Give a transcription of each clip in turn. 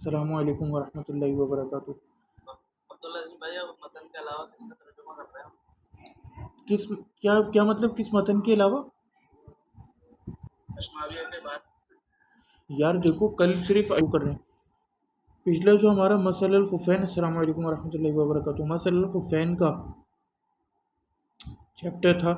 السلام علیکم ورحمۃ اللہ وبرکاتہ۔ عبدالعظیم بھائی، اب متن کے علاوہ کس کا ترجمہ کر رہے ہیں؟ کس کیا مطلب کس متن کے علاوہ؟ اشماویہ کے بعد یار دیکھو کل صرف کر رہے ہیں پچھلا جو ہمارا مسئلہ الخفین، السلام علیکم ورحمۃ اللہ وبرکاتہ، مسئلہ الخفین کا چیپٹر تھا،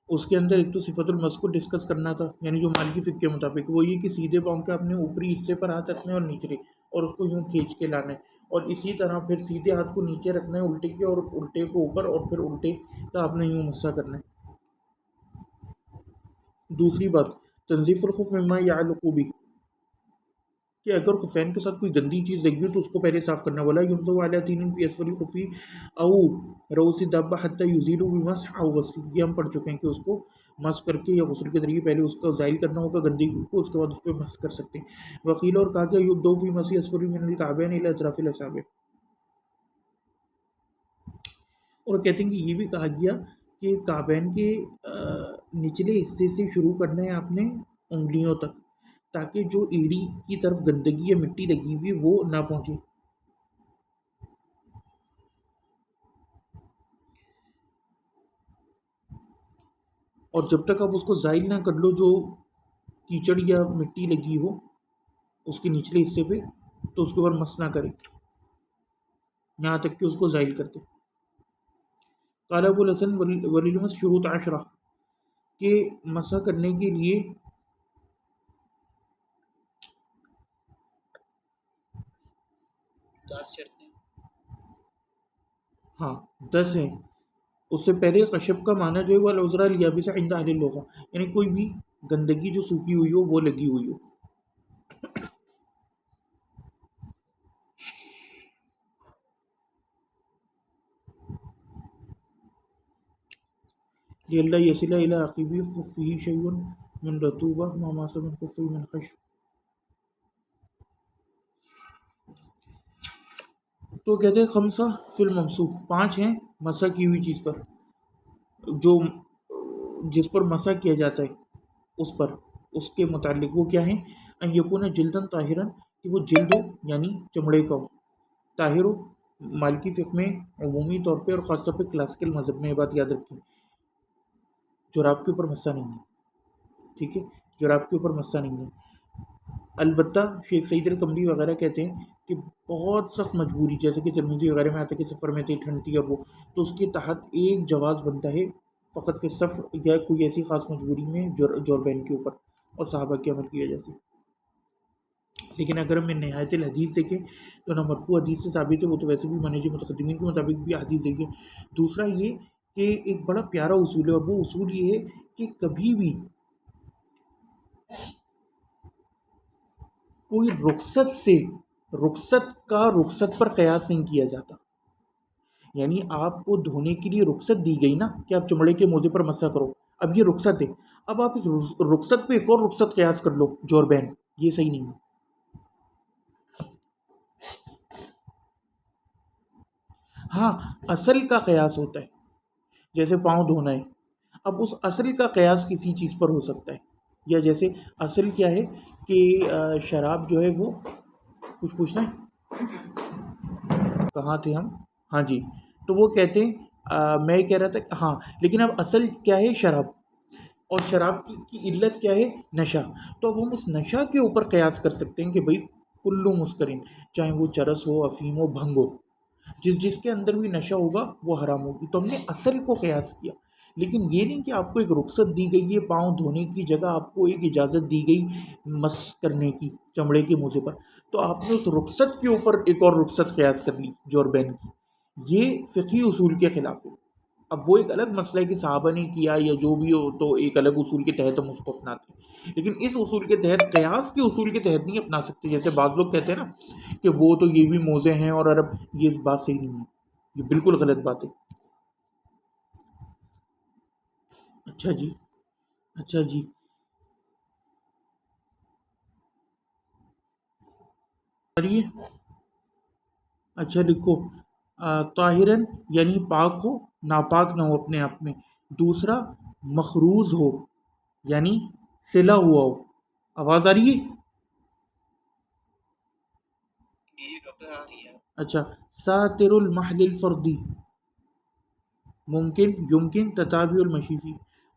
اس کے اندر ایک تو صفت المس کو ڈسکس کرنا تھا، یعنی جو مالکی فقہ کے مطابق وہ یہ کہ سیدھے پاؤں کے اپنے اوپری حصے پر ہاتھ رکھنے اور نچلے اور اس کو یوں کھینچ کے لانا ہے، اور اسی طرح پھر سیدھے ہاتھ کو نیچے رکھنا ہے الٹے کے، اور الٹے کو اوپر، اور پھر الٹے کا آپ نے یوں مسا کرنا ہے۔ دوسری بات، تنظیف الخف مما یعلق بھی، کہ اگر خفین کے ساتھ کوئی گندی چیز لگی ہو تو اس کو پہلے صاف کرنا، ولا یمسح علی تین فی اسفل الخف او رؤوس دابہ حتی یزیل بمسح او غسل، یہ ہم پڑھ چکے ہیں کہ اس کو مسح کر کے یا غسل کے ذریعے پہلے اس کا زائل کرنا ہوگا گندگی کو، اس کے بعد اس پہ مسح کر سکتے ہیں۔ وقیل، اور کہا کہ یبدؤ فی مسح اسفل من الکعبین الی اطراف الاصابع، اور کہتے ہیں کہ یہ بھی کہا گیا کہ کعبین کے نچلے حصے سے شروع کرنا ہے آپ نے انگلیوں تک، تاکہ جو ایڑی کی طرف گندگی یا مٹی لگی ہوئی وہ نہ پہنچے۔ اور جب تک آپ اس کو زائل نہ کر لو جو کیچڑ یا مٹی لگی ہو اس کے نچلے حصے پہ، تو اس کے اوپر مس نہ کرے یہاں تک کہ اس کو زائل کرتے۔ قال ابو الحسن وللمس شروط عشرہ، کہ مسح کرنے کے لیے 10 شرطیں۔ ہاں 10 ہیں۔ اس سے پہلے قشب کا معنی جو ہے وہ العذرا الیابسہ عند اہل اللغہ، یعنی کوئی بھی گندگی جو سوکھی ہوئی ہو وہ لگی ہوئی ہو۔ لئلا یصل الی عقبہ خفہ شیء من رطوبہ ما مس من خفہ من خشب، تو کہتے ہیں خمسہ فی الممسوح، 5 ہیں مسح کی ہوئی چیز پر، جو جس پر مسح کیا جاتا ہے اس پر، اس کے متعلق وہ کیا ہیں؟ ان یکون جلدن طاہرا، کہ وہ جلد ہو یعنی چمڑے کا ہو، طاہر ہو۔ مالکی فقہ میں عمومی طور پہ اور خاص طور پہ کلاسیکل مذہب میں یہ بات یاد رکھیں، جراب کے اوپر مسح نہیں ہے، ٹھیک ہے، جراب کے اوپر مسح نہیں ہے۔ البتہ شیخ سعید القمری وغیرہ کہتے ہیں کہ بہت سخت مجبوری، جیسے کہ ترمذی وغیرہ میں آتا ہے کہ سفر میں تھی، ٹھنڈ تھی اور وہ، تو اس کے تحت ایک جواز بنتا ہے فقط فی سفر، یا کوئی ایسی خاص مجبوری میں جوربین کے اوپر، اور صحابہ کے عمل کی وجہ سے۔ لیکن اگر ہم نہایت الحدیث دیکھیں تو نہ مرفوع حدیث سے ثابت ہے، وہ تو ویسے بھی منہج متقدمین کے مطابق بھی حدیث دیکھیں۔ دوسرا یہ کہ ایک بڑا پیارا اصول ہے، اور وہ اصول یہ ہے کہ کبھی بھی کوئی رخصت کا رخصت پر قیاس نہیں کیا جاتا، یعنی آپ کو دھونے کے لیے رخصت دی گئی نا کہ آپ چمڑے کے موزے پر مسح کرو، اب یہ رخصت ہے، اب آپ اس رخصت پہ ایک اور رخصت قیاس کر لو جوربین، یہ صحیح نہیں ہے۔ ہاں اصل کا قیاس ہوتا ہے، جیسے پاؤں دھونا ہے، اب اس اصل کا قیاس کسی چیز پر ہو سکتا ہے، یا جیسے اصل کیا ہے کہ شراب جو ہے وہ، کچھ پوچھنا ہے، کہاں تھے ہم؟ ہاں جی، تو وہ کہتے ہیں میں یہ کہہ رہا تھا کہ ہاں، لیکن اب اصل کیا ہے؟ شراب، اور شراب کی علت کیا ہے؟ نشہ، تو اب ہم اس نشہ کے اوپر قیاس کر سکتے ہیں کہ بھئی کلو مسکرین، چاہے وہ چرس ہو، افیم ہو، بھنگ ہو، جس کے اندر بھی نشہ ہوگا وہ حرام ہوگی، تو ہم نے اصل کو قیاس کیا۔ لیکن یہ نہیں کہ آپ کو ایک رخصت دی گئی ہے پاؤں دھونے کی جگہ، آپ کو ایک اجازت دی گئی مس کرنے کی چمڑے کے موزے پر، تو آپ نے اس رخصت کے اوپر ایک اور رخصت قیاس کر لی جوربین کی، یہ فقہی اصول کے خلاف ہے۔ اب وہ ایک الگ مسئلہ ہے کہ صحابہ نے کیا یا جو بھی ہو، تو ایک الگ اصول کے تحت ہم اس کو اپناتے ہیں، لیکن اس اصول کے تحت، قیاس کے اصول کے تحت نہیں اپنا سکتے۔ جیسے بعض لوگ کہتے ہیں نا کہ وہ تو یہ بھی موزے ہیں اور عرب، یہ بات صحیح نہیں ہے، یہ بالکل غلط بات ہے۔ اچھا جی، اچھا جی، اچھا لکھو، طاہرن یعنی پاک ہو، ناپاک نہ ہو اپنے آپ میں۔ دوسرا مخروز ہو، یعنی سلا ہوا ہو۔ آواز آ رہی ہے؟ یہ ڈاکٹر آ رہی ہے. اچھا، ساتر المحل الفردی ممکن یمکن تتابع المشی،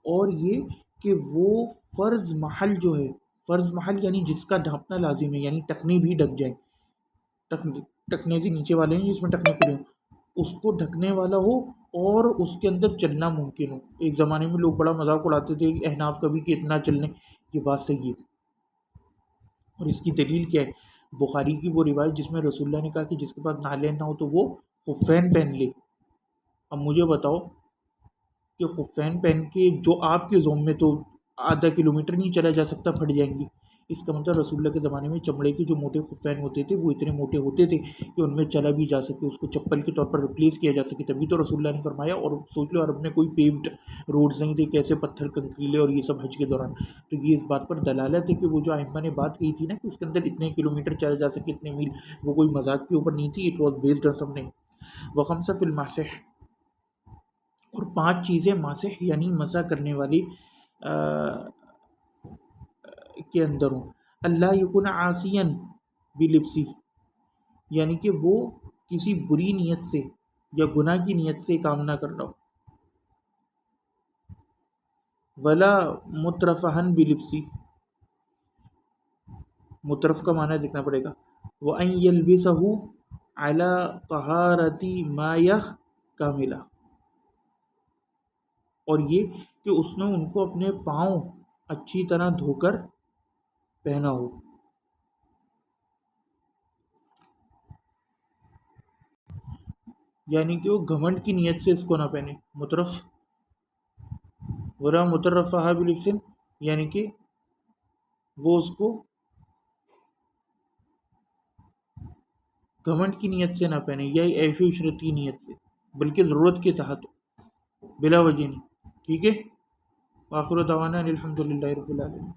اور یہ کہ وہ فرض محل جو ہے، فرض محل یعنی جس کا ڈھانپنا لازم ہے، یعنی ٹکنے بھی ڈھک جائیں، ٹکنے سے نیچے والے ہیں جس میں ٹکنے کھلے ہوں، اس کو ڈھکنے والا ہو اور اس کے اندر چلنا ممکن ہو. ایک زمانے میں لوگ بڑا مذاق اڑاتے تھے احناف کبھی کہ اتنا چلنے، یہ بات صحیح ہے. اور اس کی دلیل کیا ہے؟ بخاری کی وہ روایت جس میں رسول اللہ نے کہا کہ جس کے پاس نالین نہ ہو تو وہ خفین پہن لے. اب مجھے بتاؤ کہ خفین پہن کے جو آپ کے زوم میں تو آدھا کلومیٹر نہیں چلا جا سکتا، پھٹ جائیں گی. اس کا مطلب رسول اللہ کے زمانے میں چمڑے کے جو موٹے خفین ہوتے تھے وہ اتنے موٹے ہوتے تھے کہ ان میں چلا بھی جا سکے، اس کو چپل کے طور پر ریپلیس کیا جا سکے. تبھی تو رسول اللہ نے فرمایا. اور سوچ لو عرب میں کوئی پیوڈ روڈز نہیں تھے، کیسے پتھر کنکریلے اور یہ سب حج کے دوران. تو یہ اس بات پر دلالت ہے کہ وہ جو ائمہ نے بات کہی تھی نا کہ اس کے اندر اتنے کلومیٹر چلا جا سکے، اتنے میل، وہ کوئی مذاق کے اوپر نہیں تھی. It was based on something. وخمسہ فی الماسح، اور 5 چیزیں ماسح یعنی مسح کرنے والی کے اندر ہوں. اللہ یکن عاصین بلبسی، یعنی کہ وہ کسی بری نیت سے یا گناہ کی نیت سے کام نہ کر رہا ہو. ولا مترفہن بلبسی، مترف کا معنی دیکھنا پڑے گا. وَأَن يَلْبِسَهُ عَلَى طَهَارَةِ مَائِهَةٍ كَامِلَةٍ، اور یہ کہ اس نے ان کو اپنے پاؤں اچھی طرح دھو کر پہنا ہو. یعنی کہ وہ گھمنڈ کی نیت سے اس کو نہ پہنے. مترف ورا مترفہ بلبسن، یعنی کہ وہ اس کو گھمنڈ کی نیت سے نہ پہنے یا عیش و عشرت کی نیت سے، بلکہ ضرورت کے تحت بلا وجہ نہیں. ٹھیک ہے. وآخر دعوانا الحمد للہ رب العالمین.